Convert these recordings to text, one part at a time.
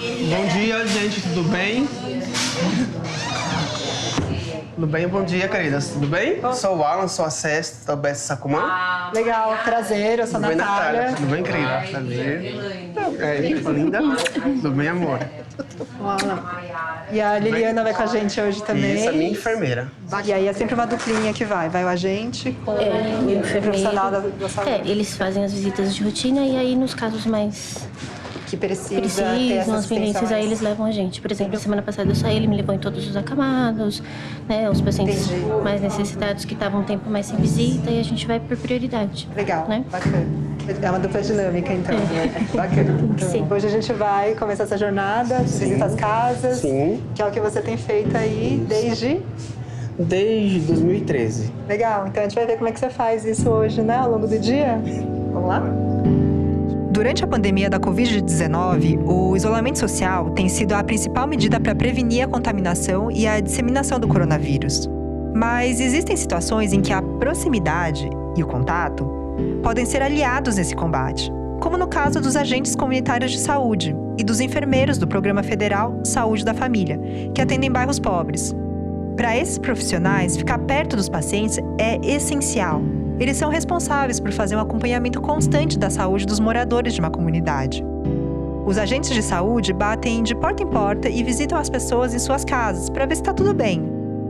Bom dia, gente, tudo bem? Tudo bem? Bom dia, queridas. Tudo bem? Sou o Alan, sou a César da UBS Sacomã. Legal, prazer, eu sou a Natália. Tudo bem, querida? Prazer. Linda. Tudo bem, amor? E a Liliana vai com a gente hoje também. Isso, a minha enfermeira. E aí é sempre uma duplinha que vai o agente com o profissional da saúde. Eles fazem as visitas de rotina e aí nos casos mais que precisam ter essa as pendências, aí eles levam a gente. Por exemplo, semana passada eu saí, ele me levou em todos os acamados, né, os pacientes mais necessitados que estavam um tempo mais sem visita e a gente vai por prioridade. Legal, né? Bacana. É uma dupla dinâmica, então. Bacana. Então, hoje a gente vai começar essa jornada, visita as casas, que é o que você tem feito aí desde 2013. Legal, então a gente vai ver como é que você faz isso hoje, né, ao longo do dia. Vamos lá? Durante a pandemia da Covid-19, o isolamento social tem sido a principal medida para prevenir a contaminação e a disseminação do coronavírus. Mas existem situações em que a proximidade e o contato podem ser aliados nesse combate, como no caso dos agentes comunitários de saúde e dos enfermeiros do Programa Federal Saúde da Família, que atendem bairros pobres. Para esses profissionais, ficar perto dos pacientes é essencial. Eles são responsáveis por fazer um acompanhamento constante da saúde dos moradores de uma comunidade. Os agentes de saúde batem de porta em porta e visitam as pessoas em suas casas para ver se está tudo bem.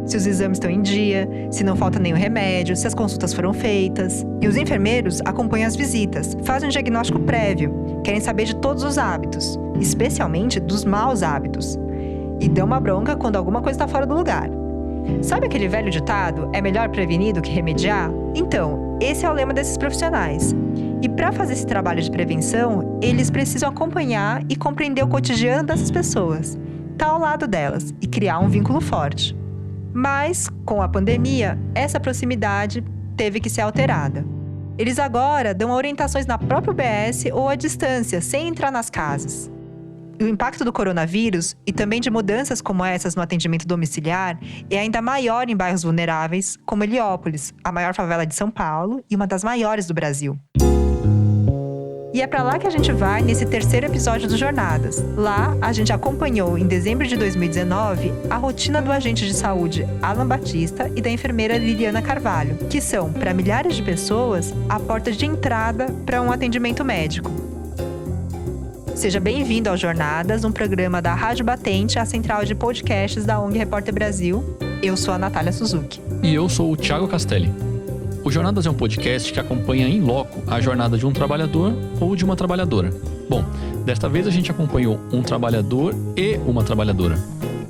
Se os exames estão em dia, se não falta nenhum remédio, se as consultas foram feitas. E os enfermeiros acompanham as visitas, fazem um diagnóstico prévio, querem saber de todos os hábitos, especialmente dos maus hábitos. E dão uma bronca quando alguma coisa está fora do lugar. Sabe aquele velho ditado, é melhor prevenir do que remediar? Então, esse é o lema desses profissionais. E para fazer esse trabalho de prevenção, eles precisam acompanhar e compreender o cotidiano dessas pessoas, estar ao lado delas e criar um vínculo forte. Mas, com a pandemia, essa proximidade teve que ser alterada. Eles agora dão orientações na própria UBS ou à distância, sem entrar nas casas. O impacto do coronavírus e também de mudanças como essas no atendimento domiciliar é ainda maior em bairros vulneráveis, como Heliópolis, a maior favela de São Paulo e uma das maiores do Brasil. E é para lá que a gente vai nesse terceiro episódio do Jornadas. Lá, a gente acompanhou, em dezembro de 2019, a rotina do agente de saúde Alan Batista e da enfermeira Liliana Carvalho, que são, para milhares de pessoas, a porta de entrada para um atendimento médico. Seja bem-vindo ao Jornadas, um programa da Rádio Batente, a central de podcasts da ONG Repórter Brasil. Eu sou a Natália Suzuki. E eu sou o Thiago Castelli. O Jornadas é um podcast que acompanha em loco a jornada de um trabalhador ou de uma trabalhadora. Bom, desta vez a gente acompanhou um trabalhador e uma trabalhadora.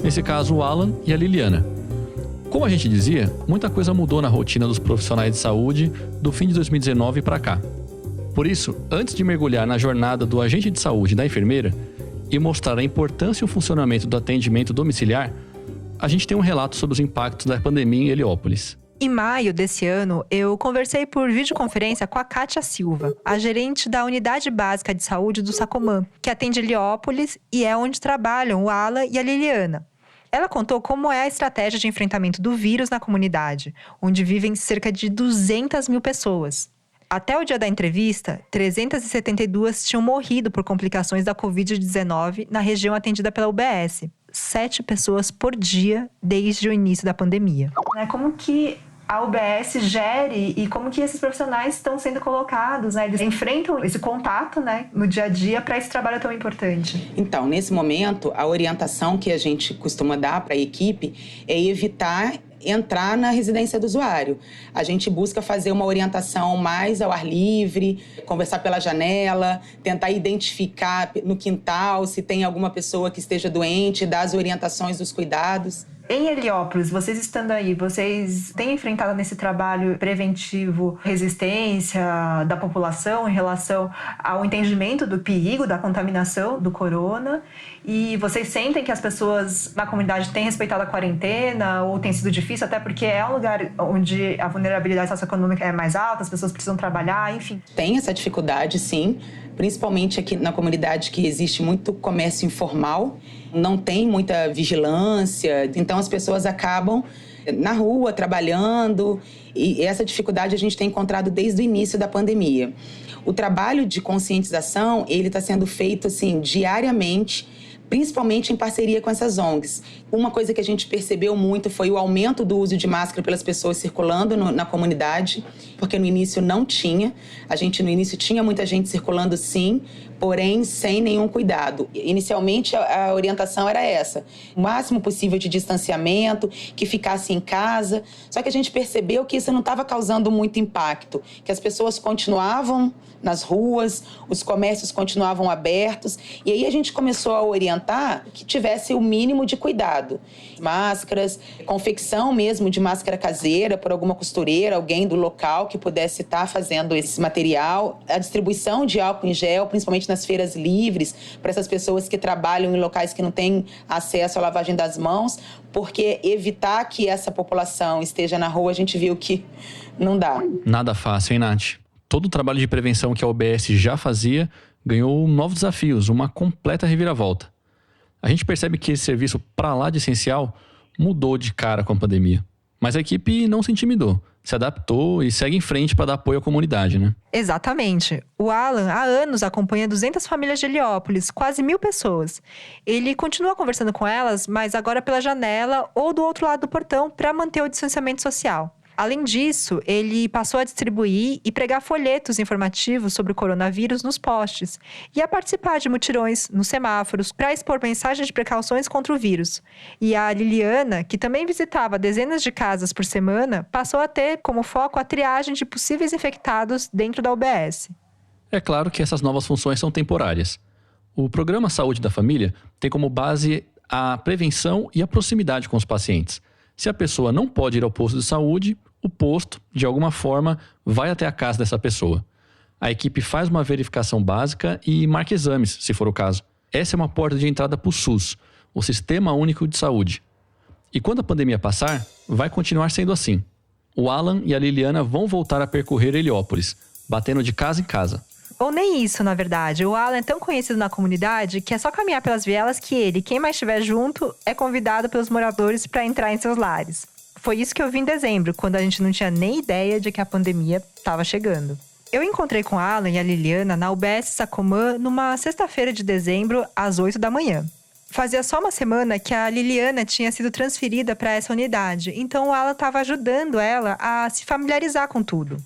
Nesse caso, o Alan e a Liliana. Como a gente dizia, muita coisa mudou na rotina dos profissionais de saúde do fim de 2019 para cá. Por isso, antes de mergulhar na jornada do agente de saúde e da enfermeira e mostrar a importância e o funcionamento do atendimento domiciliar, a gente tem um relato sobre os impactos da pandemia em Heliópolis. Em maio desse ano, eu conversei por videoconferência com a Kátia Silva, a gerente da Unidade Básica de Saúde do Sacomã, que atende Heliópolis e é onde trabalham o Alan e a Liliana. Ela contou como é a estratégia de enfrentamento do vírus na comunidade, onde vivem cerca de 200 mil pessoas. Até o dia da entrevista, 372 tinham morrido por complicações da Covid-19 na região atendida pela UBS. 7 pessoas por dia desde o início da pandemia. Como que a UBS gere e como que esses profissionais estão sendo colocados, né? Eles enfrentam esse contato, né, no dia a dia para esse trabalho tão importante. Então, nesse momento, a orientação que a gente costuma dar para a equipe é evitar entrar na residência do usuário. A gente busca fazer uma orientação mais ao ar livre, conversar pela janela, tentar identificar no quintal se tem alguma pessoa que esteja doente, dar as orientações dos cuidados. Em Heliópolis, vocês estando aí, vocês têm enfrentado nesse trabalho preventivo resistência da população em relação ao entendimento do perigo da contaminação do corona? E vocês sentem que as pessoas na comunidade têm respeitado a quarentena ou tem sido difícil, até porque é um lugar onde a vulnerabilidade socioeconômica é mais alta, as pessoas precisam trabalhar, enfim? Tem essa dificuldade, sim, principalmente aqui na comunidade que existe muito comércio informal, não tem muita vigilância, então as pessoas acabam na rua trabalhando e essa dificuldade a gente tem encontrado desde o início da pandemia. O trabalho de conscientização, ele está sendo feito assim, diariamente principalmente em parceria com essas ONGs. Uma coisa que a gente percebeu muito foi o aumento do uso de máscara pelas pessoas circulando na comunidade, porque no início não tinha. No início tinha muita gente circulando sim, porém sem nenhum cuidado. Inicialmente a orientação era essa, o máximo possível de distanciamento, que ficasse em casa. Só que a gente percebeu que isso não estava causando muito impacto, que as pessoas continuavam nas ruas, os comércios continuavam abertos. E aí a gente começou a orientar que tivesse o mínimo de cuidado. Máscaras, confecção mesmo de máscara caseira por alguma costureira, alguém do local que pudesse estar fazendo esse material. A distribuição de álcool em gel, principalmente nas feiras livres, para essas pessoas que trabalham em locais que não têm acesso à lavagem das mãos, porque evitar que essa população esteja na rua, a gente viu que não dá. Nada fácil, hein, Nath? Todo o trabalho de prevenção que a OBS já fazia ganhou novos desafios, uma completa reviravolta. A gente percebe que esse serviço, para lá de essencial, mudou de cara com a pandemia. Mas a equipe não se intimidou, se adaptou e segue em frente para dar apoio à comunidade, né? Exatamente. O Alan, há anos, acompanha 200 famílias de Heliópolis, quase 1.000 pessoas. Ele continua conversando com elas, mas agora pela janela ou do outro lado do portão, para manter o distanciamento social. Além disso, ele passou a distribuir e pregar folhetos informativos sobre o coronavírus nos postes e a participar de mutirões nos semáforos para expor mensagens de precauções contra o vírus. E a Liliana, que também visitava dezenas de casas por semana, passou a ter como foco a triagem de possíveis infectados dentro da UBS. É claro que essas novas funções são temporárias. O Programa Saúde da Família tem como base a prevenção e a proximidade com os pacientes. Se a pessoa não pode ir ao posto de saúde, o posto, de alguma forma, vai até a casa dessa pessoa. A equipe faz uma verificação básica e marca exames, se for o caso. Essa é uma porta de entrada para o SUS, o Sistema Único de Saúde. E quando a pandemia passar, vai continuar sendo assim. O Alan e a Liliana vão voltar a percorrer Heliópolis, batendo de casa em casa. Ou nem isso, na verdade. O Alan é tão conhecido na comunidade que é só caminhar pelas vielas que ele, quem mais estiver junto, é convidado pelos moradores para entrar em seus lares. Foi isso que eu vi em dezembro, quando a gente não tinha nem ideia de que a pandemia estava chegando. Eu encontrei com a Alan e a Liliana na UBS Sacomã numa sexta-feira de dezembro, às 8 da manhã. Fazia só uma semana que a Liliana tinha sido transferida para essa unidade, então o Alan estava ajudando ela a se familiarizar com tudo.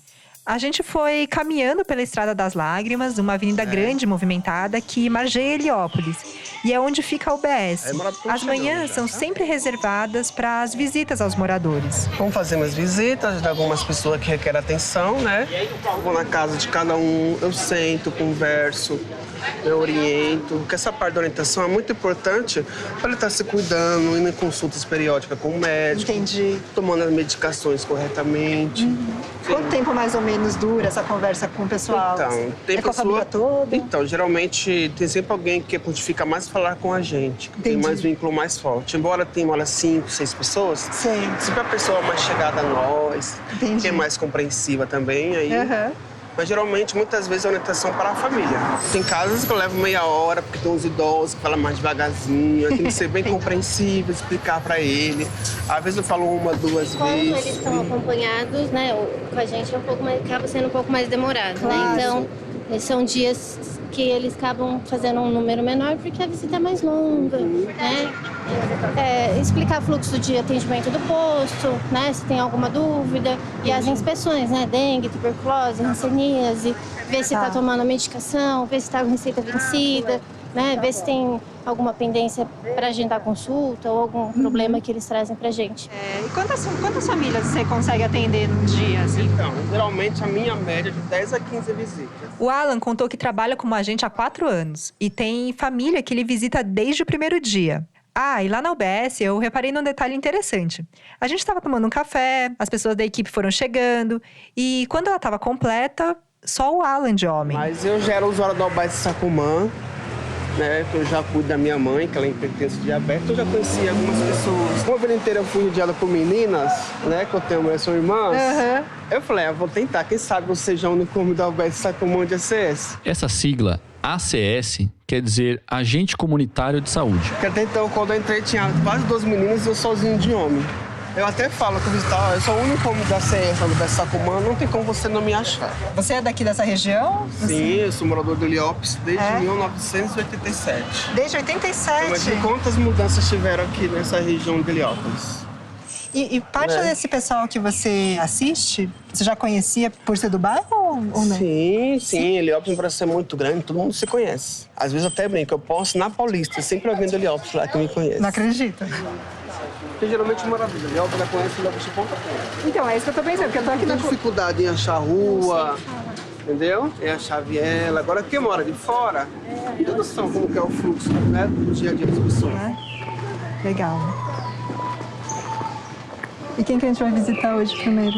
A gente foi caminhando pela Estrada das Lágrimas, uma avenida grande e movimentada que margeia Heliópolis. E é onde fica a UBS. As manhãs são sempre reservadas para as visitas aos moradores. Vamos fazer umas visitas de algumas pessoas que requerem atenção, né? Vou na casa de cada um, eu sento, converso, eu oriento. Porque essa parte da orientação é muito importante para ele estar se cuidando, indo em consultas periódicas com o médico. Entendi. Tomando as medicações corretamente. Quanto tempo mais ou menos dura essa conversa com o pessoal? Então, tem com a família toda? Então, geralmente tem sempre alguém que fica mais falar com a gente, que tem mais vínculo mais forte. Embora tenha 5, 6 pessoas, sempre a pessoa mais chegada a nós, que é mais compreensiva também. Aí. Mas geralmente, muitas vezes, é orientação para a família. Tem casos que eu levo meia hora, porque tem uns idosos que falam mais devagarzinho. Tem que ser bem compreensível, explicar para ele. Às vezes eu falo 1, 2 vezes. Quando eles estão acompanhados, né, com a gente acaba sendo um pouco mais demorado, né? Então, são dias que eles acabam fazendo um número menor porque a visita é mais longa, né? Explicar fluxo de atendimento do posto, né? Se tem alguma dúvida. E as inspeções, né? Dengue, tuberculose, hanseníase. Ver se está tomando a medicação, ver se está com receita vencida, né? Ver se tem alguma pendência para agendar consulta ou algum problema que eles trazem pra gente. E quantas famílias você consegue atender num dia, assim? Então, geralmente a minha média é de 10 a 15 visitas. O Alan contou que trabalha como agente há 4 anos e tem família que ele visita desde o primeiro dia. E lá na UBS eu reparei num detalhe interessante. A gente estava tomando um café, as pessoas da equipe foram chegando e quando ela estava completa, só o Alan de homem. Mas eu já era usuário da UBS Sacomã, né? Eu já cuido da minha mãe, que ela é hipertensa e diabética. Eu já conheci algumas pessoas. Como a vida inteira eu fui rodeada por meninas, né? Que eu tenho mulher, são irmãs. Eu falei, vou tentar. Quem sabe eu seja o único homem da UBS Sacomã de ACS. Essa sigla, ACS, quer dizer Agente Comunitário de Saúde. Porque até então, quando eu entrei, tinha quase 12 meninas e eu sozinho de homem. Eu até falo que eu sou o único homem da CES, da Sacomã, não tem como você não me achar. Você é daqui dessa região? Sim, eu sou morador de Heliópolis desde 1987. Desde 87? Mas quantas mudanças tiveram aqui nessa região de Heliópolis? E parte desse pessoal que você assiste, você já conhecia por ser do bairro ou não? Sim. Heliópolis parece ser muito grande, todo mundo se conhece. Às vezes eu até brinco, eu posso na Paulista, sempre alguém do Heliópolis lá que me conhece. Não acredita? Porque geralmente o morador de Heliópolis já conhece Heliópolis de ponta a ponta. Então, é isso que eu tô pensando, porque eu tô aqui Tem na... dificuldade em achar rua, entendeu? Em achar viela. Agora, quem mora de fora, tem noção como que é o fluxo, né, do dia a dia das pessoas. Legal. E quem que a gente vai visitar hoje primeiro?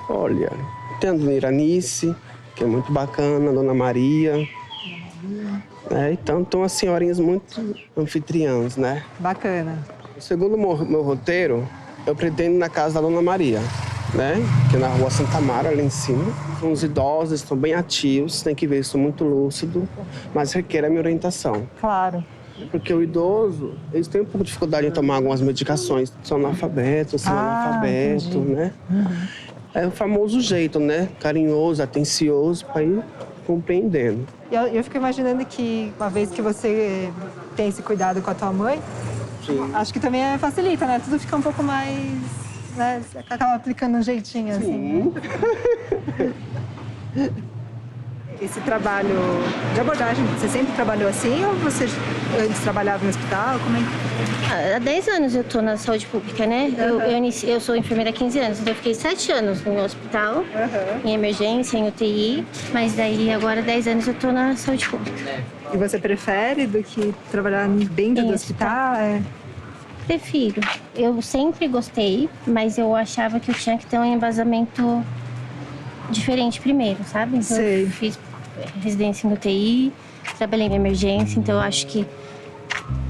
Olha, tem a Dona Iranice, que é muito bacana, a Dona Maria. Então, estão as senhorinhas muito anfitriãs, né? Bacana. Segundo o meu roteiro, eu pretendo ir na casa da Dona Maria, né? Que é na Rua Santa Mara, lá em cima. São uns idosos, estão bem ativos, tem que ver, estou muito lúcido, mas requer a minha orientação. Claro. Porque o idoso, eles têm um pouco de dificuldade em tomar algumas medicações. São analfabetos, são analfabetos, né? É o famoso jeito, né? Carinhoso, atencioso, para ir compreendendo. Eu fico imaginando que, uma vez que você tem esse cuidado com a tua mãe, acho que também facilita, né? Tudo fica um pouco mais... né? Você acaba aplicando um jeitinho, assim. Esse trabalho de abordagem, você sempre trabalhou assim ou você antes trabalhava no hospital? Como é que... Há 10 anos eu tô na saúde pública, né? Eu sou enfermeira há 15 anos, então eu fiquei 7 anos no hospital, em emergência, em UTI, mas daí agora 10 anos eu tô na saúde pública. E você prefere do que trabalhar dentro do hospital? Prefiro. Eu sempre gostei, mas eu achava que eu tinha que ter um embasamento diferente primeiro, sabe? Então eu fiz residência em UTI, trabalhei em emergência, então eu acho que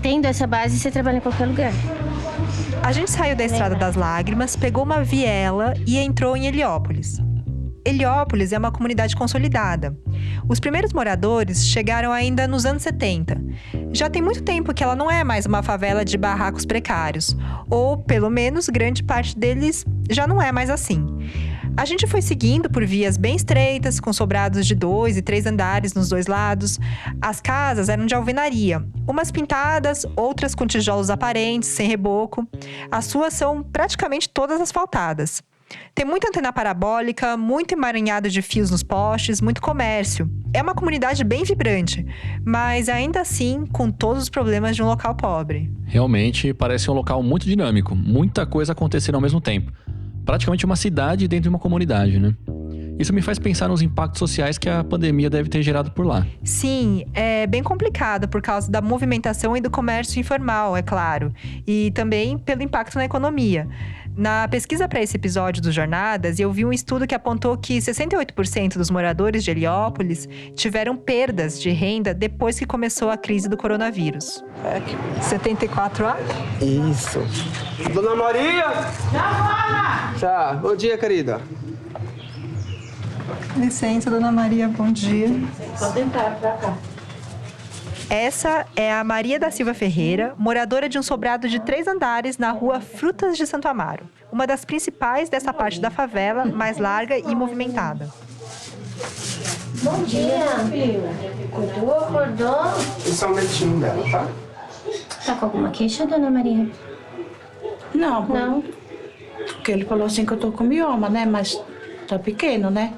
tendo essa base, você trabalha em qualquer lugar. A gente saiu da Estrada das Lágrimas, pegou uma viela e entrou em Heliópolis. Heliópolis é uma comunidade consolidada. Os primeiros moradores chegaram ainda nos anos 70. Já tem muito tempo que ela não é mais uma favela de barracos precários, ou, pelo menos, grande parte deles já não é mais assim. A gente foi seguindo por vias bem estreitas, com sobrados de 2 e 3 andares nos dois lados. As casas eram de alvenaria, umas pintadas, outras com tijolos aparentes, sem reboco. As suas são praticamente todas asfaltadas. Tem muita antena parabólica, muito emaranhado de fios nos postes, muito comércio. É uma comunidade bem vibrante, mas ainda assim com todos os problemas de um local pobre. Realmente parece um local muito dinâmico, muita coisa acontecendo ao mesmo tempo. Praticamente uma cidade dentro de uma comunidade, né? Isso me faz pensar nos impactos sociais que a pandemia deve ter gerado por lá. Sim, é bem complicado por causa da movimentação e do comércio informal, é claro. E também pelo impacto na economia. Na pesquisa para esse episódio dos Jornadas, eu vi um estudo que apontou que 68% dos moradores de Heliópolis tiveram perdas de renda depois que começou a crise do coronavírus. 74A? Isso. Dona Maria! Tchau. Bom dia, querida. Licença, Dona Maria, bom dia. Pode entrar pra cá. Essa é a Maria da Silva Ferreira, moradora de um sobrado de 3 andares na rua Frutas de Santo Amaro, uma das principais dessa parte da favela, mais larga e movimentada. Bom dia. Acordou? Esse é o netinho dela, tá? Tá com alguma queixa, Dona Maria? Não, Não? porque ele falou assim que eu tô com mioma, né? Mas tá pequeno, né?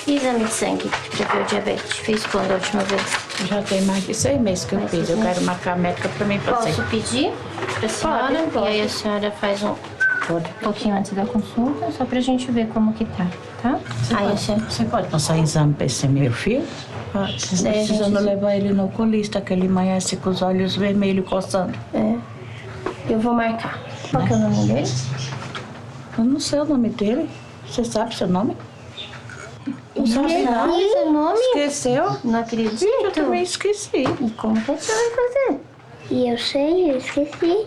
E exame de sangue pra ver o diabetes? Fez quando a última vez? Já tem mais de 6 meses que eu fiz. Eu quero marcar a médica pra mim fazer. Posso pedir pra senhora? Pode. E aí a senhora faz um pouquinho antes da consulta, só pra gente ver como que tá? Aí a senhora... Você pode passar exame pra esse meu filho? Pode. Precisando levar ele no oculista, que ele amanhece com os olhos vermelhos coçando. Eu vou marcar. Qual que é o nome dele? Eu não sei o nome dele. Você sabe seu nome? Não sabe não? Seu nome? Esqueceu? Não acredito. Eu também esqueci. E como que você vai fazer? E eu sei, eu esqueci.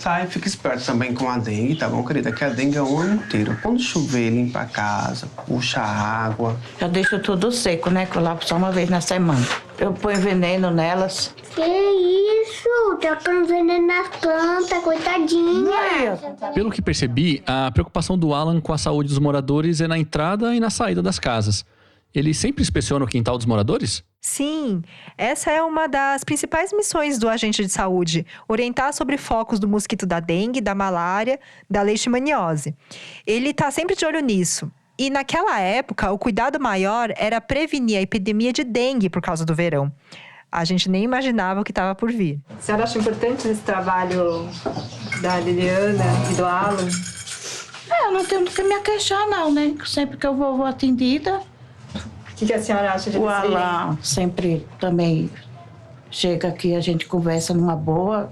Tá, e fica esperto também com a dengue, tá bom, querida? Que a dengue é o ano inteiro. Quando chover, limpa a casa, puxa a água. Eu deixo tudo seco, né? Que eu lavo só uma vez na semana. Eu ponho veneno nelas. Que isso? Tacando veneno nas plantas, coitadinha. Pelo que percebi, a preocupação do Alan com a saúde dos moradores é na entrada e na saída das casas. Ele sempre inspeciona o quintal dos moradores? Sim, essa é uma das principais missões do agente de saúde, orientar sobre focos do mosquito da dengue, da malária, da leishmaniose. Ele está sempre de olho nisso. E naquela época, o cuidado maior era prevenir a epidemia de dengue por causa do verão. A gente nem imaginava o que estava por vir. A senhora acha importante esse trabalho da Liliana e do Alan? Eu não tenho do que me queixar, não, né? Sempre que eu vou atendida. O que a senhora acha de O Alan sempre também chega aqui, a gente conversa numa boa.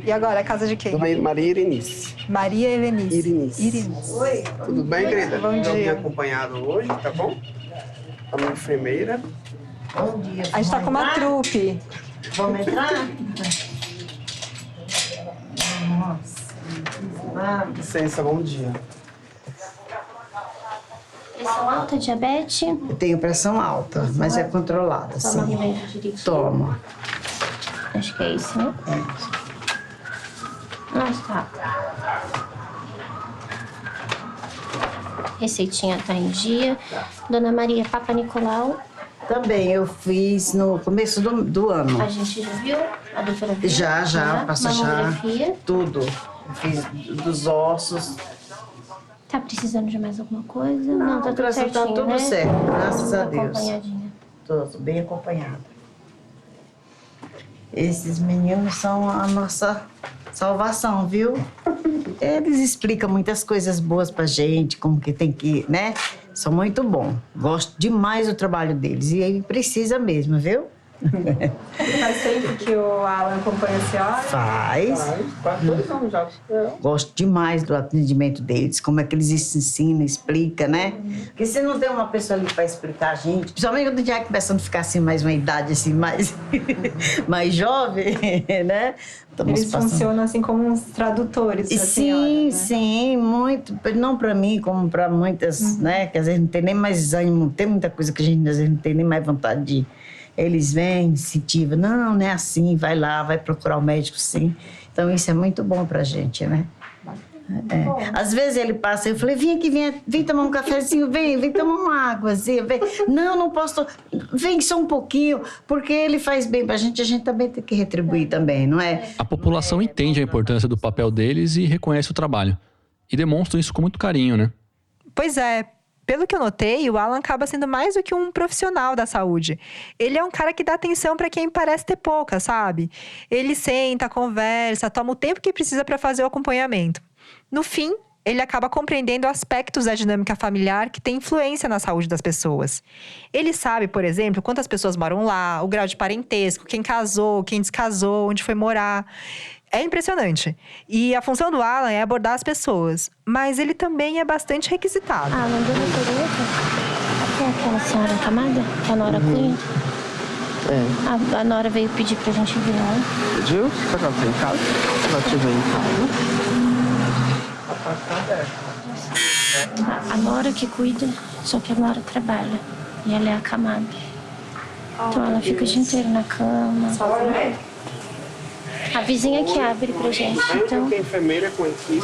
E agora, a casa de quem? Maria Irenice. Maria Helenice. Irenice. Oi. Tudo bem, querida? Bom dia. Eu vim acompanhado hoje, tá bom? A minha enfermeira. Bom dia. A gente tá com uma trupe. Vamos entrar? Licença, bom dia. Pressão alta, diabetes? Eu tenho pressão alta, mas é controlada, Toma sim. remédio direitinho. Toma. Acho que é isso, né? Nossa, tá. Receitinha tá em dia. Dona Maria Papa Nicolau, Também eu fiz no começo do ano. a gente já viu? A doutora viu? Já, passa já. Mamografia. Tudo. Eu fiz dos ossos. Tá precisando de mais alguma coisa? Não, tá tudo graças certinho, tá tudo né? certo, graças a Tá Deus. acompanhadinha. Tô bem acompanhada. Esses meninos são a nossa salvação, viu? Eles explicam muitas coisas boas pra gente, como que tem que, né? São muito bons. Gosto demais do trabalho deles. E aí precisa mesmo, viu? Faz tempo que o Alan acompanha a senhora? Faz. Quase 2 anos já. Gosto demais do atendimento deles, como é que eles ensinam, explicam, né? Porque se não tem uma pessoa ali para explicar a gente, principalmente quando já começando a ficar assim, mais uma idade assim, mais, mais jovem, né? Eles funcionam assim como uns tradutores pra senhora, né? Sim, muito. Não para mim, como para muitas, né? Que às vezes não tem nem mais ânimo, tem muita coisa que a gente às vezes não tem nem mais vontade de ir. Eles vêm, incentivam, não é assim, vai lá, vai procurar o médico, sim. Então, isso é muito bom pra gente, né? É. Às vezes ele passa, eu falei, vem aqui, vem tomar um cafezinho, vem tomar uma águazinha, vem. Não posso, vem só um pouquinho, porque ele faz bem pra gente, a gente também tem que retribuir também, não é? A população entende a importância do papel deles e reconhece o trabalho. E demonstram isso com muito carinho, né? Pois é. Pelo que eu notei, o Alan acaba sendo mais do que um profissional da saúde. Ele é um cara que dá atenção para quem parece ter pouca, sabe? Ele senta, conversa, toma o tempo que precisa para fazer o acompanhamento. No fim, ele acaba compreendendo aspectos da dinâmica familiar que tem influência na saúde das pessoas. Ele sabe, por exemplo, quantas pessoas moram lá, o grau de parentesco, quem casou, quem descasou, onde foi morar. É impressionante. E a função do Alan é abordar as pessoas. Mas ele também é bastante requisitado. Alan, dona Tereza, até aquela senhora Camada, a Nora Cunha. É. A Nora veio pedir pra gente ver ela. Pediu? Será que ela tá em casa? Se ela estiver em casa. A Nora que cuida, só que a Nora trabalha. E ela é acamada. Então ela fica o dia inteiro na cama. A vizinha que abre pra gente, então... Que a enfermeira com a equipe.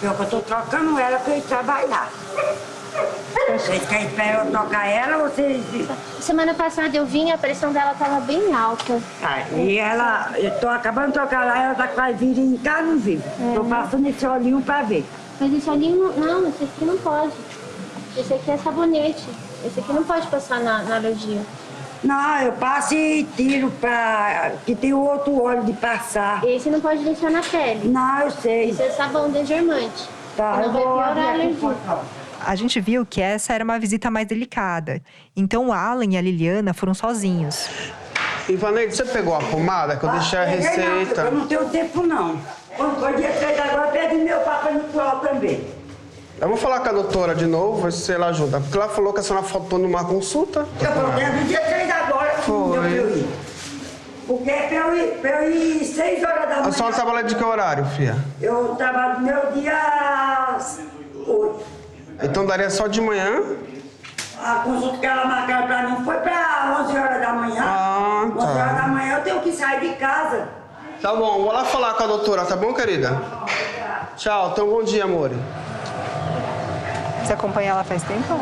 Eu tô trocando ela pra ir trabalhar. Vocês querem esperar eu trocar ela ou vocês... Semana passada eu vim e a pressão dela tava bem alta. E ela, eu tô acabando de trocar lá, ela tá quase vindo em casa, não vivo. Tô passando esse olhinho pra ver. Mas esse olhinho, não, esse aqui não pode. Esse aqui é sabonete. Esse aqui não pode passar na alergia. Não, eu passo e tiro pra... que tem outro óleo de passar. Esse não pode deixar na pele. Não, eu sei. Esse é sabão desgermante. Tá, Senão eu vai vou piorar a abrir aqui. alergia. A gente viu que essa era uma visita mais delicada. Então o Alan e a Liliana foram sozinhos. Ivaneide, você pegou a pomada que eu deixei a receita? Eu não tenho tempo, não. Quando for dia 3 agora, pede meu Papa Nicolau também. Eu vou falar com a doutora de novo, ver se ela ajuda. Porque ela falou que a senhora faltou numa consulta. Eu tô dentro do dia 3 agora, não deu pra eu ir. Porque pra eu ir 6 horas da manhã... A senhora trabalha de que horário, filha? Eu trabalho no meu dia 8. Então daria só de manhã? A consulta que ela marcou pra mim foi pra 11 horas da manhã. Ah, tá. 11 horas da manhã eu tenho que sair de casa. Tá bom, vou lá falar com a doutora, tá bom, querida? Tchau, então bom dia, amor. Você acompanha ela faz tempo?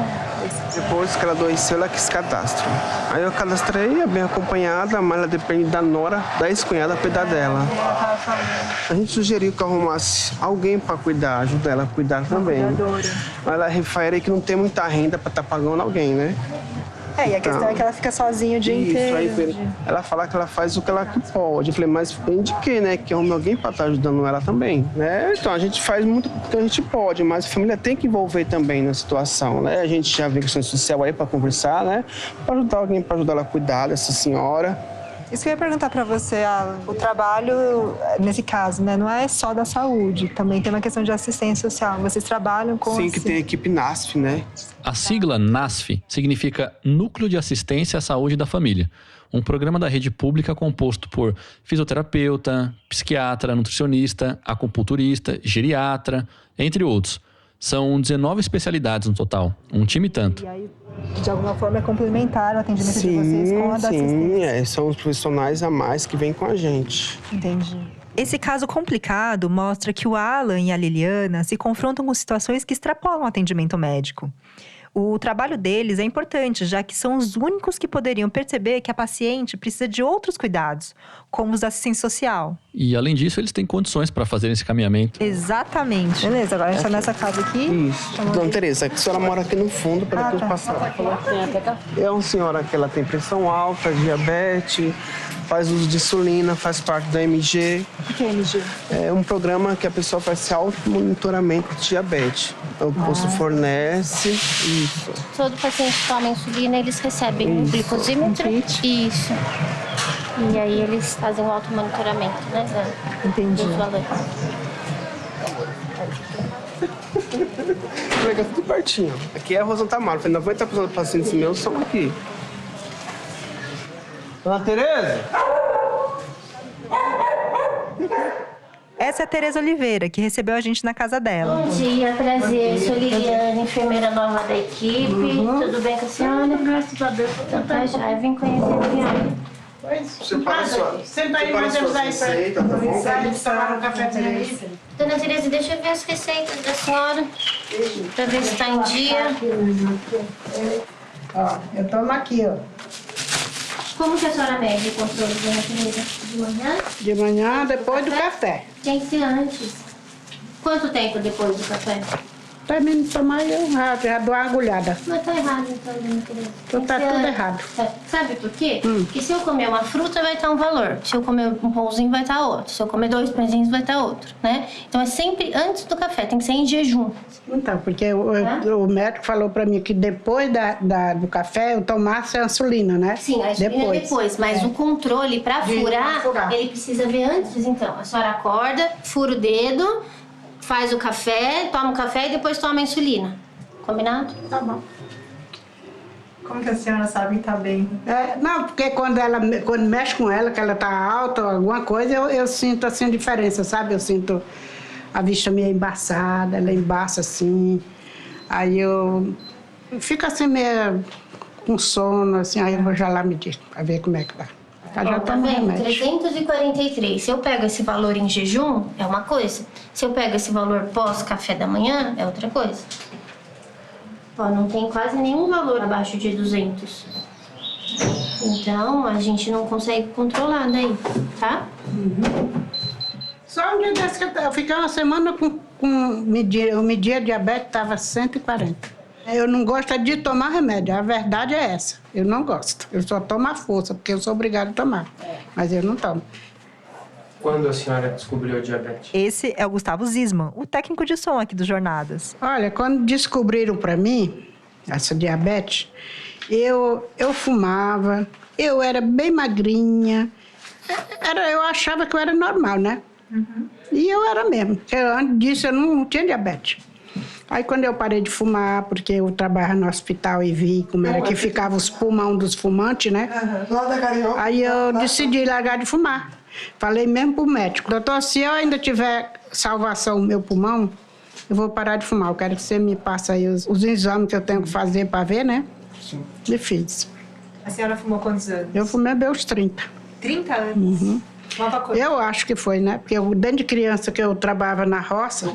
Depois que ela adoeceu, ela quis cadastro. Aí eu cadastrei, é bem acompanhada, mas ela depende da nora, da ex-cunhada, cuidar dela. A gente sugeriu que eu arrumasse alguém para cuidar, ajudar ela a cuidar também. Mas ela refere que não tem muita renda para estar pagando alguém, né? E a questão é que ela fica sozinha o dia inteiro. Aí ela fala que ela faz o que ela pode. Eu falei, mas de que, né? Que arrume alguém para estar ajudando ela também, né? Então, a gente faz muito o que a gente pode, mas a família tem que envolver também na situação, né? A gente já vê questão social aí para conversar, né? Para ajudar alguém, para ajudar ela a cuidar dessa senhora. Isso que eu ia perguntar para você, o trabalho, nesse caso, né, não é só da saúde, também tem uma questão de assistência social. Vocês trabalham com... Sim, que tem a equipe NASF, né? A sigla NASF significa Núcleo de Assistência à Saúde da Família, um programa da rede pública composto por fisioterapeuta, psiquiatra, nutricionista, acupunturista, geriatra, entre outros. São 19 especialidades no total, um time tanto. E aí, de alguma forma, é complementar o atendimento de vocês com a da assistência. Sim, são os profissionais a mais que vêm com a gente. Entendi. Esse caso complicado mostra que o Alan e a Liliana se confrontam com situações que extrapolam o atendimento médico. O trabalho deles é importante, já que são os únicos que poderiam perceber que a paciente precisa de outros cuidados, como os da assistência social. E, além disso, eles têm condições para fazer esse caminhamento. Exatamente. Beleza, agora a gente está nessa casa aqui. Isso. Dona Tereza, a senhora mora aqui no fundo, para depois passar. É uma senhora que ela tem pressão alta, diabetes, faz uso de insulina, faz parte da MG. O que é MG? É um programa que a pessoa faz esse auto-monitoramento de diabetes. O posto fornece isso. Todo paciente que toma insulina, eles recebem um glicosímetro. Isso. E aí eles fazem o automonitoramento, né? Entendi. Dos valores. Pega tudo pertinho. Aqui é a Rosana Tamara. Falei, 90% dos pacientes meus são aqui. Dona Tereza? Essa é a Tereza Oliveira, que recebeu a gente na casa dela. Bom dia, prazer. Sou Liliane, enfermeira nova da equipe. Tudo bem com a senhora? Graças a Deus. Então tá já. Eu vim conhecer a Liliane. Separa sua receita, tá bom? Dona Tereza, deixa eu ver as receitas da senhora. Pra ver se tá em dia. Ó, eu tomo aqui, ó. Como que a senhora mede o controle, Dona Tereza? De manhã? De manhã, depois do café. Tem que ser antes. Quanto tempo depois do café? Termino de tomar e eu já dou uma agulhada. Mas tá errado, então, Dona Tereza. Então tá tudo errado. Sabe por quê? Porque se eu comer uma fruta, vai estar um valor. Se eu comer um pãozinho, vai estar outro. Se eu comer 2 pãezinhos, vai estar outro, né? Então é sempre antes do café, tem que ser em jejum. Então, porque o médico falou pra mim que depois do café eu tomasse a insulina, né? Sim, a insulina depois. Mas o controle pra furar, ele precisa ver antes. Então, a senhora acorda, fura o dedo, faz o café, toma o café e depois toma a insulina. Combinado? Tá bom. Como que a senhora sabe que tá bem? Não, porque quando mexe com ela, que ela tá alta ou alguma coisa, eu sinto assim a diferença, sabe? Eu sinto a vista meio embaçada, ela embaça assim. Aí eu fico assim meio com sono, assim, aí eu vou já lá medir, pra ver como é que tá. Já tá vendo? 343. Se eu pego esse valor em jejum, é uma coisa. Se eu pego esse valor pós-café da manhã, é outra coisa. Ó, não tem quase nenhum valor abaixo de 200. Então, a gente não consegue controlar daí, tá? Só um dia desse que eu fiquei uma semana eu medi a diabetes, estava 140. Eu não gosto de tomar remédio, a verdade é essa. Eu não gosto. Eu só tomo à força, porque eu sou obrigada a tomar. Mas eu não tomo. Quando a senhora descobriu a diabetes? Esse é o Gustavo Zisman, o técnico de som aqui do Jornadas. Olha, quando descobriram para mim essa diabetes, eu fumava, eu era bem magrinha. Eu achava que eu era normal, né? E eu era mesmo. Antes disso, eu não tinha diabetes. Aí quando eu parei de fumar, porque eu trabalhava no hospital e vi como era que ficava os pulmão dos fumantes, né? Aí eu decidi largar de fumar. Falei mesmo pro médico, doutor, se eu ainda tiver salvação no meu pulmão, eu vou parar de fumar. Eu quero que você me passe aí os exames que eu tenho que fazer para ver, né? Sim. E fiz. A senhora fumou quantos anos? Eu fumei bem uns 30. 30 anos? Uhum. Eu acho que foi, né? Porque desde de criança que eu trabalhava na roça,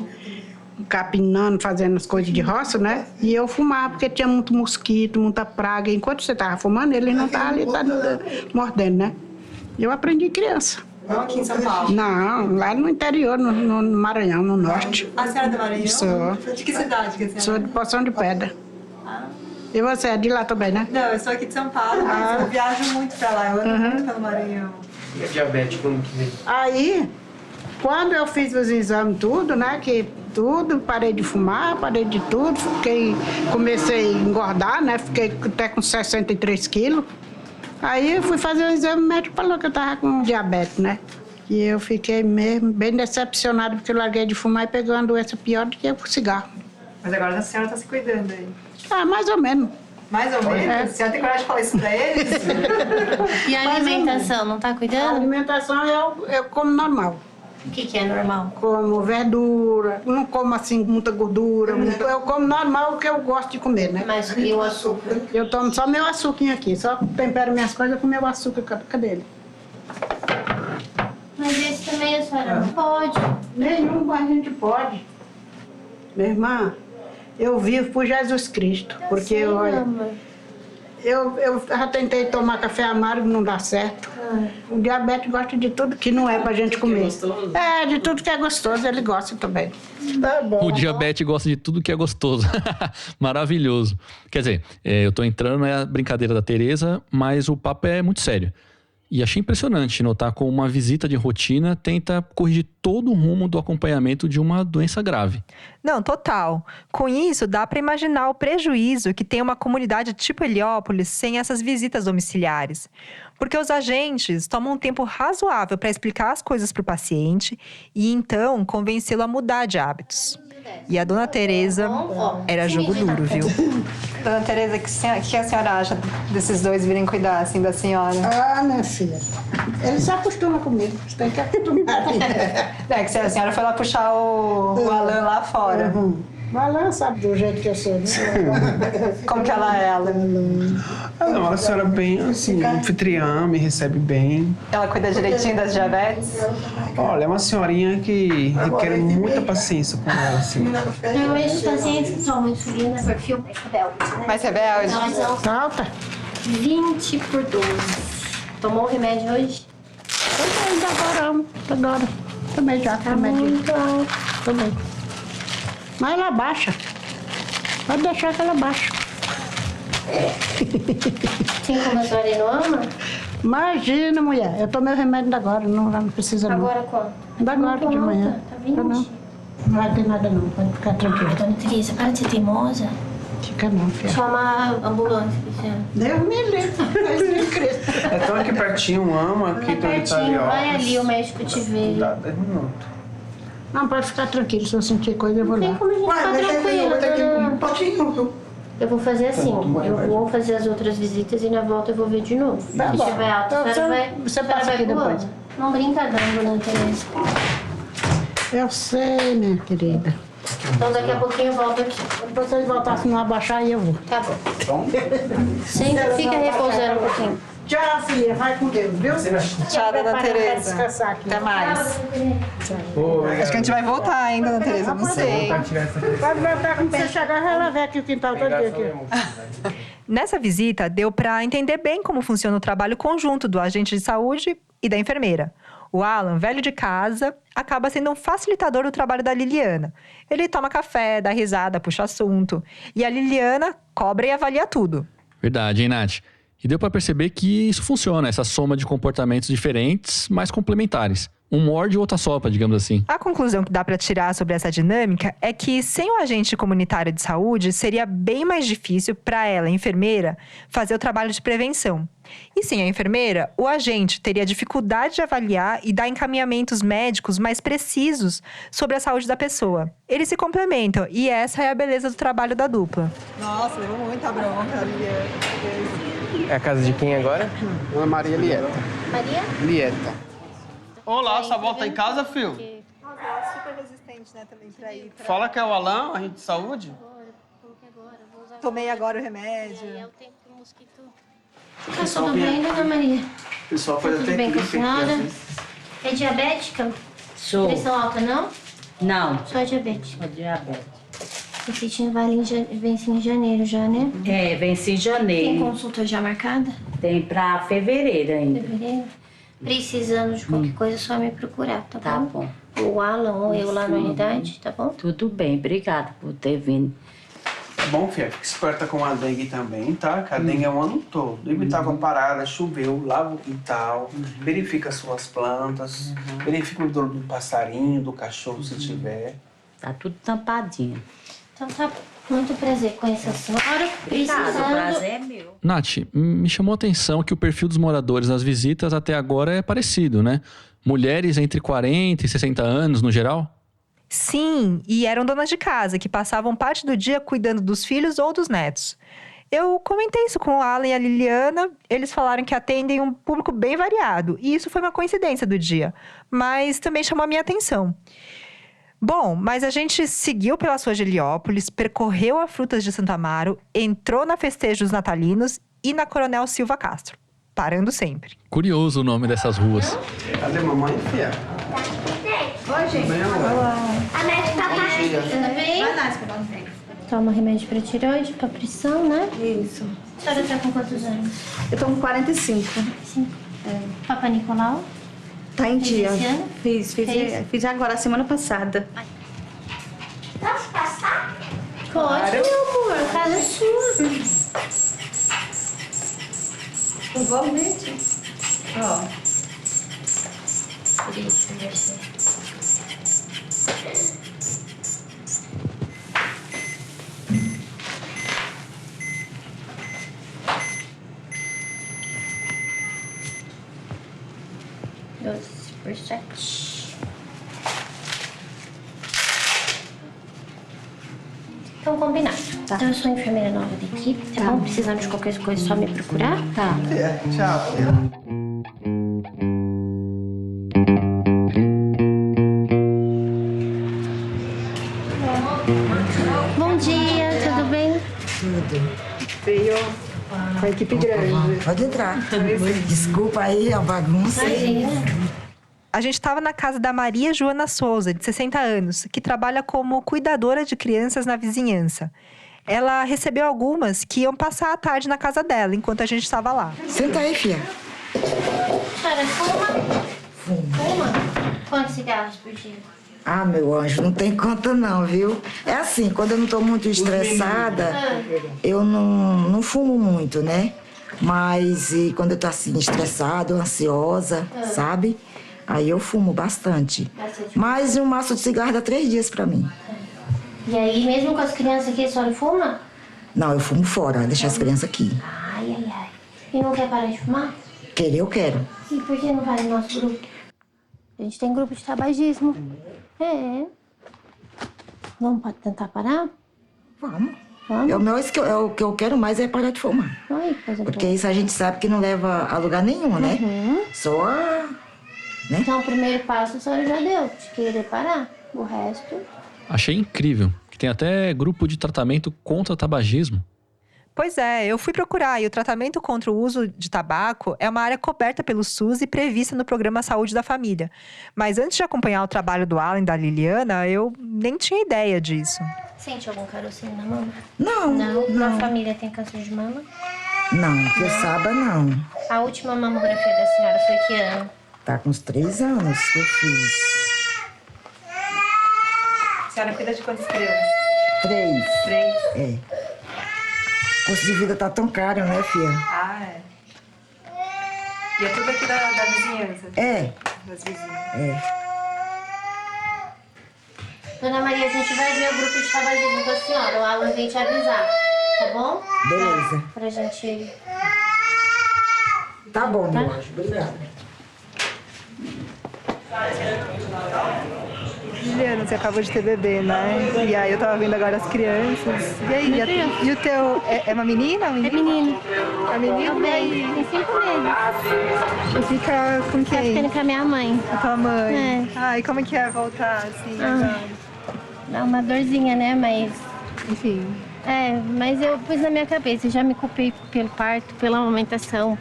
capinando, fazendo as coisas de roça, né? E eu fumava, porque tinha muito mosquito, muita praga. Enquanto você estava fumando, ele não estava ali mordendo, né? Eu aprendi criança. Não aqui em São Paulo? Não, lá no interior, no Maranhão, no norte. A senhora é do Maranhão? Sou. De que cidade que a senhora? Sou de Poção de Pedra. E você é de lá também, né? Não, eu sou aqui de São Paulo, mas eu viajo muito pra lá. Eu ando muito pelo Maranhão. E a diabetes, como que vem? Aí, quando eu fiz os exames tudo, né, parei de fumar, parei de tudo, comecei a engordar, né, fiquei até com 63 quilos. Aí eu fui fazer o exame, o médico falou que eu tava com diabetes, né. E eu fiquei mesmo bem decepcionada, porque eu larguei de fumar e peguei uma doença pior do que o cigarro. Mas agora a senhora tá se cuidando aí? Ah, mais ou menos. Mais ou menos? A senhora tem coragem de falar isso pra eles? E a alimentação, não tá A cuidando? alimentação eu como normal. O que é normal? Como verdura, não como assim muita gordura. Eu como normal o que eu gosto de comer, né? Mas e o açúcar? Eu tomo só meu açúcar aqui, só tempero minhas coisas com meu açúcar. Cadê ele? Mas esse também a senhora não pode. Nenhum a gente pode. Minha irmã, eu vivo por Jesus Cristo, porque eu já tentei tomar café amargo, não dá certo. O diabetes gosta de tudo que não é pra gente comer. De tudo que é gostoso, ele gosta também. Tá bom. O diabetes gosta de tudo que é gostoso. Maravilhoso. Quer dizer, eu tô entrando na brincadeira da Tereza, mas o papo é muito sério. E achei impressionante notar como uma visita de rotina tenta corrigir todo o rumo do acompanhamento de uma doença grave. Não, total. Com isso, dá para imaginar o prejuízo que tem uma comunidade tipo Heliópolis sem essas visitas domiciliares. Porque os agentes tomam um tempo razoável para explicar as coisas para o paciente e, então, convencê-lo a mudar de hábitos. E a dona Tereza era jogo duro, viu? Dona Tereza, o que a senhora acha desses dois virem cuidar, assim, da senhora? Ah, minha filha, ele se acostuma comigo, você tem que acostumar. É que a senhora foi lá puxar o Alan lá fora. O Alan sabe do jeito que eu sou, né? Como que ela é, Alan? Ela é uma senhora bem, assim, anfitriã, me recebe bem. Ela cuida direitinho das diabetes? Olha, é uma senhorinha que requer muita paciência com ela, assim. Normalmente os pacientes que tomam insulina, perfil rebelde, né? Mais rebelde? Então, elas são Alta? 20 por 12. Tomou o remédio hoje? Agora. Também já, Muito alto. Também. Mas ela baixa. Pode deixar que ela baixa. Sim, como a senhora não ama? Imagina, mulher. Eu tomei o remédio da agora, não precisa não. Agora quanto? Da agora de manhã. Tá 20? Não vai ter nada não, pode ficar tranquila. Dona Teresa, para de ser teimosa. Fica não, filha. Chama a ambulância, Cristiano. Deus me livre. É tão aqui pertinho, ama, aqui tô em Pertinho, vai ali, o médico te vê. Dá 10 minutos. Não, pode ficar tranquilo. Se eu sentir coisa, eu vou Tem lá. como a gente ficar tranquila, Potinho, viu? Eu vou fazer assim, eu vou fazer as outras visitas e na volta eu vou ver de novo. Tá Se bom. tiver alto, Então, a senhora vai, você a senhora passa vai aqui voando. depois. Não brinca não, Dona Teresa. Eu sei, minha querida. Então daqui a pouquinho eu volto aqui. Se vocês voltassem a não abaixar, aí eu vou. Tá bom. Sempre fica repousando um pouquinho. Tchau, filha. Vai com Deus, viu? Tchau, Dona Teresa. Descansar aqui. Até mais. Acho que a gente vai voltar ainda, Dona Teresa, não sei. Pode voltar quando você chegar, ela vê aqui o quintal todo dia aqui. Nessa visita, deu para entender bem como funciona o trabalho conjunto do agente de saúde e da enfermeira. O Alan, velho de casa, acaba sendo um facilitador do trabalho da Liliana. Ele toma café, dá risada, puxa assunto. E a Liliana cobra e avalia tudo. Verdade, hein, Nath? E deu pra perceber que isso funciona, essa soma de comportamentos diferentes, mas complementares. Um morde, o outro assopra, digamos assim. A conclusão que dá para tirar sobre essa dinâmica é que sem o agente comunitário de saúde, seria bem mais difícil para ela, enfermeira, fazer o trabalho de prevenção. E sem a enfermeira, o agente teria dificuldade de avaliar e dar encaminhamentos médicos mais precisos sobre a saúde da pessoa. Eles se complementam e essa é a beleza do trabalho da dupla. Nossa, levou muita bronca, Lieta. É a casa de quem agora? Ana Maria Lieta. Maria? Lieta. Olá, sua avó tá em casa, filho? Nossa, ela é super resistente, né, também pra ir. Fala que é o Alain, agente de saúde. Tomei agora o remédio. É o tempo que o mosquito... Tá tudo bem, dona Maria? O pessoal Tá tudo bem com a senhora? É diabética? Sou. Pressão alta, não? Não. Só diabética. Sou diabética. Esse tinha vence em janeiro já, né? É, vence em janeiro. Tem consulta já marcada? Tem pra fevereiro ainda. Fevereiro? Precisando de qualquer coisa, é só me procurar, tá bom? Tá bom. O Alan ou eu lá na unidade, tá bom? Tudo bem, obrigada por ter vindo. Tá bom, filha, fica esperta com a dengue também, tá? Que a dengue é o ano todo. Evitar uma parada, choveu, lava o quintal, verifica as suas plantas, verifica o dor do passarinho, do cachorro, se tiver. Tá tudo tampadinho. Então tá, muito prazer conhecer a senhora. Obrigada, o prazer é meu. Nath, me chamou a atenção que o perfil dos moradores nas visitas até agora é parecido, né? Mulheres entre 40 e 60 anos, no geral? Sim, e eram donas de casa, que passavam parte do dia cuidando dos filhos ou dos netos. Eu comentei isso com o Alan e a Liliana, eles falaram que atendem um público bem variado, e isso foi uma coincidência do dia, mas também chamou a minha atenção. Bom, mas a gente seguiu pela sua Heliópolis, percorreu a Frutas de Santo Amaro, entrou na Festejos Natalinos e na Coronel Silva Castro, parando sempre. Curioso o nome dessas ruas. Cadê mamãe, filha? Oi, gente. Olá. A Nath tá Tudo bem? Vai lá, escovar no tempo. Toma remédio pra tireoide, pra pressão, né? Isso. A senhora tá com quantos anos? Eu tô com 45. Sim. Papa Nicolau? Tá em dia. Fez esse ano? Fiz agora, semana passada. Posso passar? Pode, meu amor. A casa é sua. Igualmente. Ó. Deixa eu ver se... por 7. Então, combinado. Tá. Então, eu sou a enfermeira nova da equipe, tá bom? Precisando de qualquer coisa, é só me procurar. Tá. Tchau, filha. Bom dia, tudo bem? Veio com a equipe grande. Pode entrar. Desculpa aí a bagunça. A gente estava na casa da Maria Joana Souza, de 60 anos, que trabalha como cuidadora de crianças na vizinhança. Ela recebeu algumas que iam passar a tarde na casa dela, enquanto a gente estava lá. Senta aí, filha. Senhora, fuma? Fuma? Quantos cigarros por dia? Ah, meu anjo, não tem conta não, viu? É assim, quando eu não tô muito estressada, eu não fumo muito, né? Mas e quando eu tô assim, estressada, ansiosa, sabe? Aí eu fumo bastante. Mas um maço de cigarro dá 3 dias pra mim. E aí, mesmo com as crianças aqui, a senhora fuma? Não, eu fumo fora, deixar as crianças aqui. Ai, ai, ai. E não quer parar de fumar? Querer, eu quero. E por que não vai no nosso grupo? A gente tem grupo de tabagismo. É. Vamos tentar parar? Vamos. Vamos? O que eu quero mais é parar de fumar. Ai, coisa Porque boa. isso a gente sabe que não leva a lugar nenhum, né? Só a... né? Então, o primeiro passo a senhora já deu, de querer parar. O resto... Achei incrível, que tem até grupo de tratamento contra tabagismo. Pois é, eu fui procurar e o tratamento contra o uso de tabaco é uma área coberta pelo SUS e prevista no Programa Saúde da Família. Mas antes de acompanhar o trabalho do Alan e da Liliana, eu nem tinha ideia disso. Sente algum carocinho na mama? Não. Na família tem câncer de mama? Não, que eu saiba, não. A última mamografia da senhora foi que ano? Tá com uns 3 anos que eu fiz. A senhora cuida de quantas crianças? 3. 3. É. O custo de vida tá tão caro, né, filha? Ah, é. E é tudo aqui da vizinhança? É. das vizinhas. Dona Maria, a gente vai ver o grupo de tabagismo com a senhora. O Alan vem te avisar, tá bom? Beleza. Pra gente... Tá bom, meu anjo. Obrigada. Juliana, você acabou de ter bebê, né? E aí eu tava vendo agora as crianças. E aí, e o teu... É uma menina? É menino. É menino? E aí? Tem 5 meses. E fica com Tá quem? ficando com a minha mãe. Com a tua mãe? É. Ah, e como é que é voltar, assim? Dá uma dorzinha, né? Mas... Enfim... mas eu pus na minha cabeça, já me culpei pelo parto, pela amamentação,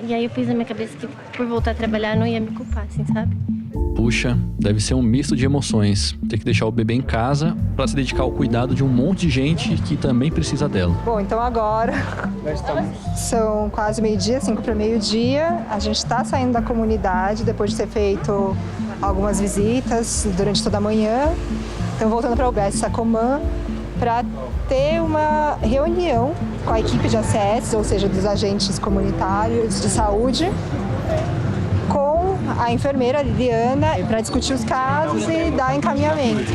E aí eu pus na minha cabeça que por voltar a trabalhar não ia me culpar, assim, sabe? Puxa, deve ser um misto de emoções. Ter que deixar o bebê em casa para se dedicar ao cuidado de um monte de gente que também precisa dela. Bom, então agora são quase meio-dia, 5 para meio-dia. A gente está saindo da comunidade depois de ter feito algumas visitas durante toda a manhã. Então voltando para o UBS Sacomã para ter uma reunião com a equipe de ACS, ou seja, dos agentes comunitários de saúde, com a enfermeira Liliana para discutir os casos e dar encaminhamento.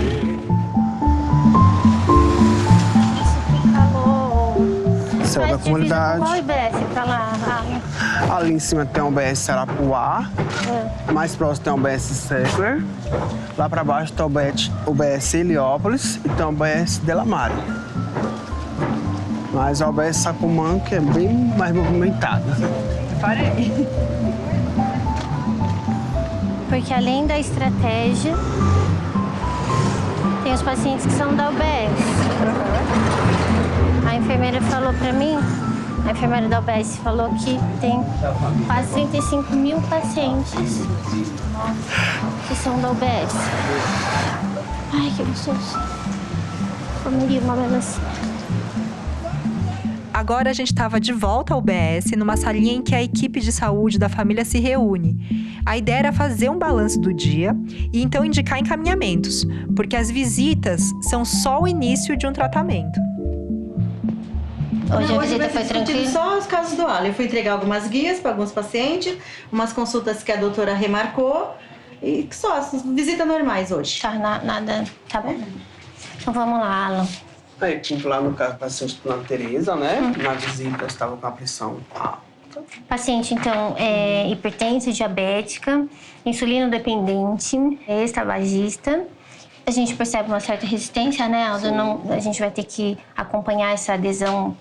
Céu da comunidade. Qual IBS pra lá? Ali em cima tem um UBS Sarapuá. Mais próximo tem um UBS Seckler. Lá pra baixo tem o UBS Heliópolis e tem o UBS Delamare. Mas o UBS Sacomã, que é bem mais movimentado. Parei. Porque além da estratégia, tem os pacientes que são da UBS. A enfermeira falou pra mim, a enfermeira da UBS falou que tem quase 35 mil pacientes que são da UBS. Ai, que gostoso. Comeria uma melancia. Agora a gente estava de volta ao UBS, numa salinha em que a equipe de saúde da família se reúne. A ideia era fazer um balanço do dia e então indicar encaminhamentos, porque as visitas são só o início de um tratamento. Hoje a visita foi tranquila? Só os casos do Alan. Eu fui entregar algumas guias para alguns pacientes, umas consultas que a doutora remarcou e só as visitas normais hoje. Tá, nada, tá bom. Então vamos lá, Alan. Aí, lá no caso, paciente Dona Tereza, né? Na visita, estava com a pressão alta. Paciente, então, é hipertensa, diabética, insulino dependente, ex-tabagista. A gente percebe uma certa resistência, né, Aldo? A gente vai ter que acompanhar essa adesão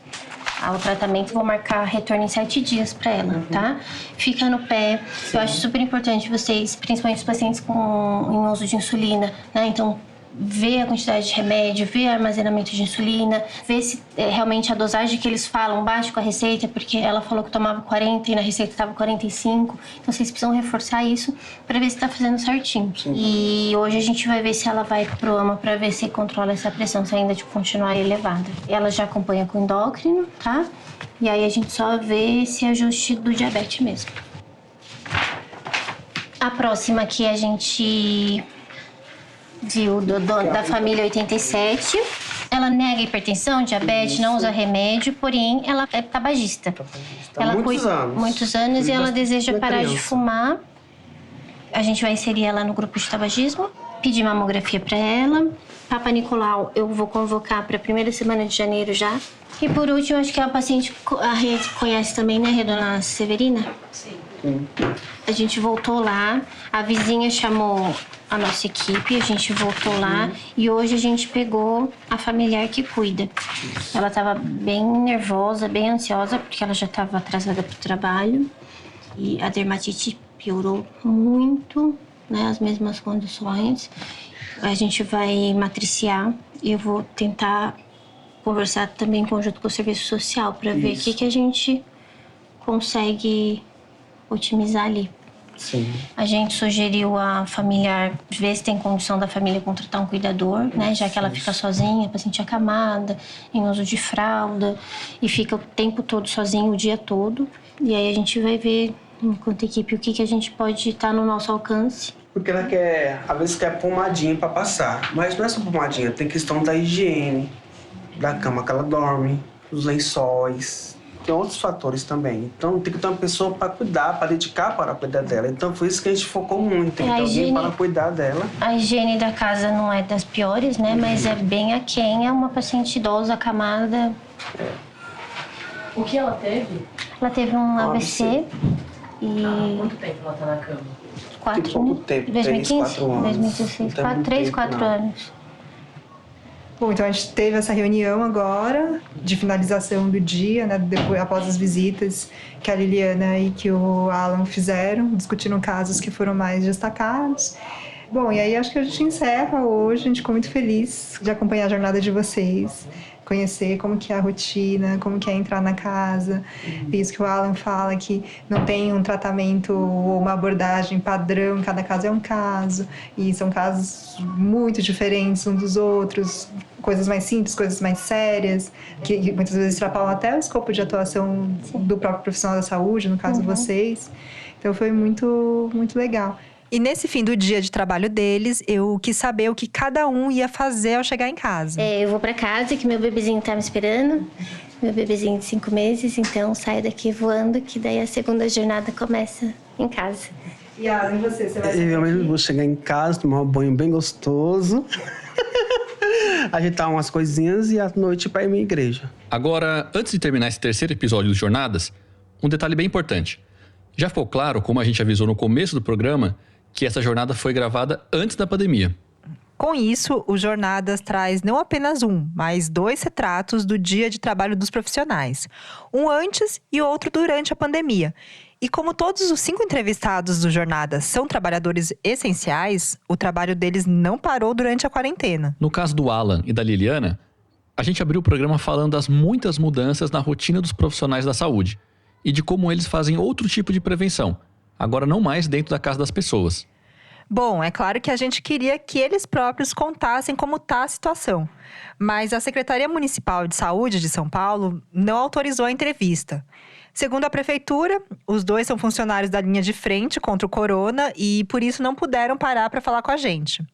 ao tratamento. Vou marcar retorno em 7 dias para ela, tá? Fica no pé. Eu acho super importante vocês, principalmente os pacientes em uso de insulina, né? Então, ver a quantidade de remédio, ver o armazenamento de insulina, ver se realmente a dosagem que eles falam bate com a receita, porque ela falou que tomava 40 e na receita estava 45. Então vocês precisam reforçar isso para ver se está fazendo certinho. Sim. E hoje a gente vai ver se ela vai pro AMA para ver se controla essa pressão, se ainda continuar elevada. Ela já acompanha com endócrino, tá? E aí a gente só vê esse ajuste do diabetes mesmo. A próxima aqui a gente viu da família 87. Ela nega hipertensão, diabetes, não usa remédio, porém ela é tabagista. Ela muitos anos e ela deseja parar de fumar. A gente vai inserir ela no grupo de tabagismo, pedir mamografia para ela. Papa Nicolau eu vou convocar para a primeira semana de janeiro já. E por último, acho que é uma paciente que a Rede conhece também, né, Dona Severina? Sim. A gente voltou lá, a vizinha chamou a nossa equipe, a gente voltou lá e hoje a gente pegou a familiar que cuida. Ela estava bem nervosa, bem ansiosa, porque ela já estava atrasada para o trabalho. E a dermatite piorou muito, né, as mesmas condições. A gente vai matriciar e eu vou tentar conversar também em conjunto com o serviço social para ver o que a gente consegue otimizar ali. Sim. A gente sugeriu a familiar ver se tem condição da família contratar um cuidador, né? Já que ela fica sozinha, paciente acamada, em uso de fralda e fica o tempo todo sozinha, o dia todo. E aí a gente vai ver, enquanto equipe, o que a gente pode estar no nosso alcance. Porque ela às vezes quer pomadinha para passar, mas não é só pomadinha, tem questão da higiene, da cama que ela dorme, os lençóis. tem outros fatores também. Então, tem que ter uma pessoa para cuidar, para dedicar para cuidar dela. Então, foi isso que a gente focou muito. Tem que ter alguém para cuidar dela. A higiene da casa não é das piores, né? Mas é bem aquém. É uma paciente idosa, acamada. O que ela teve? Ela teve um AVC. E... Quanto tempo ela tá na cama? 4, tem pouco tempo, 2015, 2016, 3, 4 anos. Bom, então a gente teve essa reunião agora de finalização do dia, né, depois, após as visitas que a Liliana e que o Alan fizeram, discutindo casos que foram mais destacados. Bom, e aí acho que a gente encerra hoje, a gente ficou muito feliz de acompanhar a jornada de vocês, conhecer como que é a rotina, como que é entrar na casa. Isso que o Alan fala, que não tem um tratamento ou uma abordagem padrão, cada caso é um caso, e são casos muito diferentes uns dos outros, coisas mais simples, coisas mais sérias, que muitas vezes extrapolam até o escopo de atuação do próprio profissional da saúde, no caso de vocês. Então foi muito, muito legal. E nesse fim do dia de trabalho deles, eu quis saber o que cada um ia fazer ao chegar em casa. Eu vou pra casa, que meu bebezinho tá me esperando. Meu bebezinho de 5 meses, então saio daqui voando, que daí a segunda jornada começa em casa. E Alan, você vai sair Eu mesmo vou chegar em casa, tomar um banho bem gostoso, ajeitar umas coisinhas e à noite para ir à minha igreja. Agora, antes de terminar esse terceiro episódio do Jornadas, um detalhe bem importante. Já ficou claro, como a gente avisou no começo do programa, que essa jornada foi gravada antes da pandemia. Com isso, o Jornadas traz não apenas mas 2 retratos do dia de trabalho dos profissionais. Um antes e outro durante a pandemia. E como todos os 5 entrevistados do Jornadas são trabalhadores essenciais, o trabalho deles não parou durante a quarentena. No caso do Alan e da Liliana, a gente abriu o programa falando das muitas mudanças na rotina dos profissionais da saúde e de como eles fazem outro tipo de prevenção, agora não mais dentro da casa das pessoas. Bom, é claro que a gente queria que eles próprios contassem como está a situação. Mas a Secretaria Municipal de Saúde de São Paulo não autorizou a entrevista. Segundo a Prefeitura, os 2 são funcionários da linha de frente contra o corona e por isso não puderam parar para falar com a gente.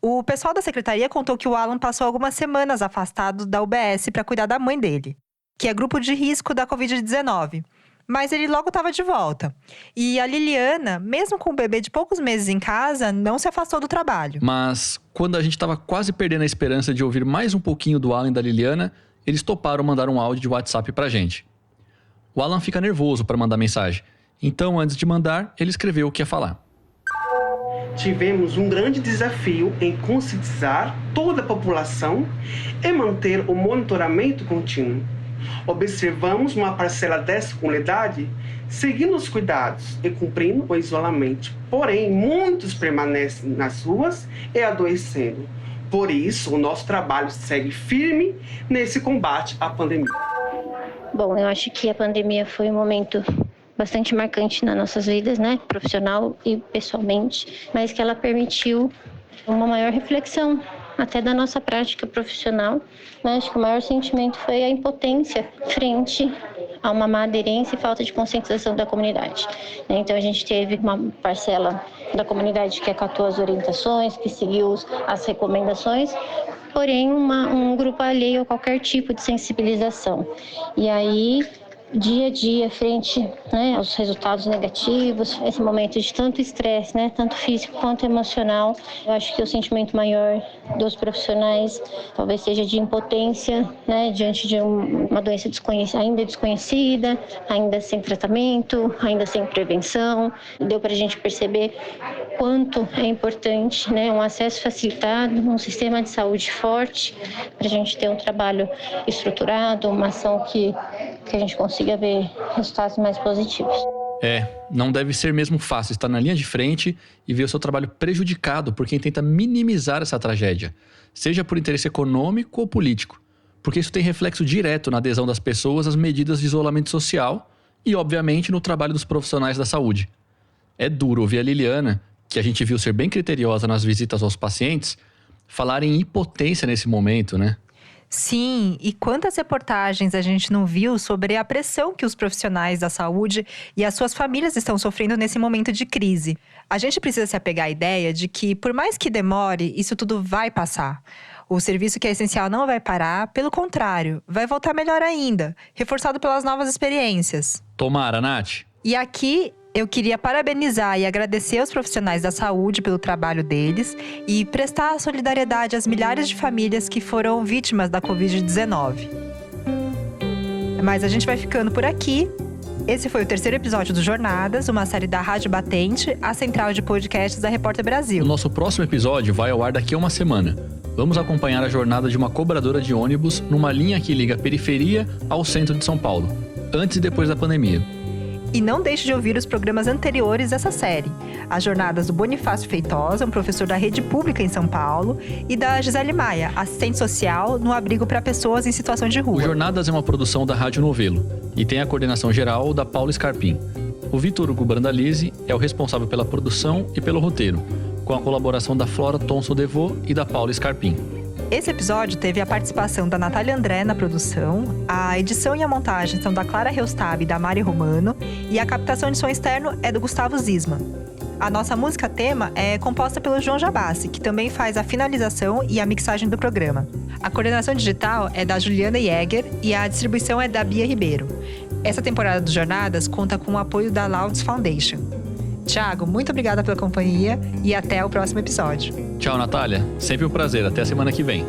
O pessoal da Secretaria contou que o Alan passou algumas semanas afastado da UBS para cuidar da mãe dele, que é grupo de risco da Covid-19. Mas ele logo estava de volta. E a Liliana, mesmo com um bebê de poucos meses em casa, não se afastou do trabalho. Mas, quando a gente estava quase perdendo a esperança de ouvir mais um pouquinho do Alan e da Liliana, eles toparam mandar um áudio de WhatsApp pra gente. O Alan fica nervoso para mandar mensagem. Então, antes de mandar, ele escreveu o que ia falar. Tivemos um grande desafio em conscientizar toda a população e manter o monitoramento contínuo. Observamos uma parcela dessa comunidade seguindo os cuidados e cumprindo o isolamento. Porém, muitos permanecem nas ruas e adoecendo. Por isso, o nosso trabalho segue firme nesse combate à pandemia. Bom, eu acho que a pandemia foi um momento bastante marcante nas nossas vidas, né? Profissional e pessoalmente, mas que ela permitiu uma maior reflexão até da nossa prática profissional. Acho que o maior sentimento foi a impotência frente a uma má aderência e falta de conscientização da comunidade. Então, a gente teve uma parcela da comunidade que acatou as orientações, que seguiu as recomendações, porém, um grupo alheio a qualquer tipo de sensibilização. E aí, dia a dia, frente, né, aos resultados negativos, esse momento de tanto estresse, né, tanto físico quanto emocional, eu acho que o sentimento maior dos profissionais talvez seja de impotência, né, diante de uma doença ainda desconhecida, ainda sem tratamento, ainda sem prevenção. Deu para a gente perceber quanto é importante, né, um acesso facilitado, um sistema de saúde forte, para a gente ter um trabalho estruturado, uma ação que a gente consiga ver resultados mais positivos. Não deve ser mesmo fácil estar na linha de frente e ver o seu trabalho prejudicado por quem tenta minimizar essa tragédia, seja por interesse econômico ou político, porque isso tem reflexo direto na adesão das pessoas às medidas de isolamento social e, obviamente, no trabalho dos profissionais da saúde. É duro ouvir a Liliana, que a gente viu ser bem criteriosa nas visitas aos pacientes, falar em impotência nesse momento, né? Sim, e quantas reportagens a gente não viu sobre a pressão que os profissionais da saúde e as suas famílias estão sofrendo nesse momento de crise. A gente precisa se apegar à ideia de que, por mais que demore, isso tudo vai passar. O serviço que é essencial não vai parar, pelo contrário, vai voltar melhor ainda, reforçado pelas novas experiências. Tomara, Nath. E aqui eu queria parabenizar e agradecer aos profissionais da saúde pelo trabalho deles e prestar solidariedade às milhares de famílias que foram vítimas da Covid-19. Mas a gente vai ficando por aqui. Esse foi o 3º episódio do Jornadas, uma série da Rádio Batente, a central de podcasts da Repórter Brasil. O nosso próximo episódio vai ao ar daqui a uma semana. Vamos acompanhar a jornada de uma cobradora de ônibus numa linha que liga a periferia ao centro de São Paulo, antes e depois da pandemia. E não deixe de ouvir os programas anteriores dessa série. As jornadas do Bonifácio Feitosa, um professor da rede pública em São Paulo, e da Gisele Maia, assistente social no abrigo para pessoas em situação de rua. O Jornadas é uma produção da Rádio Novelo e tem a coordenação geral da Paula Scarpim. O Vitor Hugo Brandalize é o responsável pela produção e pelo roteiro, com a colaboração da Flora Thomson-Devô e da Paula Scarpim. Esse episódio teve a participação da Natália André na produção, a edição e a montagem são da Clara Reustab e da Mari Romano, e a captação de som externo é do Gustavo Zisman. A nossa música tema é composta pelo João Jabassi, que também faz a finalização e a mixagem do programa. A coordenação digital é da Juliana Jäger e a distribuição é da Bia Ribeiro. Essa temporada dos Jornadas conta com o apoio da Louds Foundation. Thiago, muito obrigada pela companhia e até o próximo episódio. Tchau, Natália. Sempre um prazer. Até a semana que vem.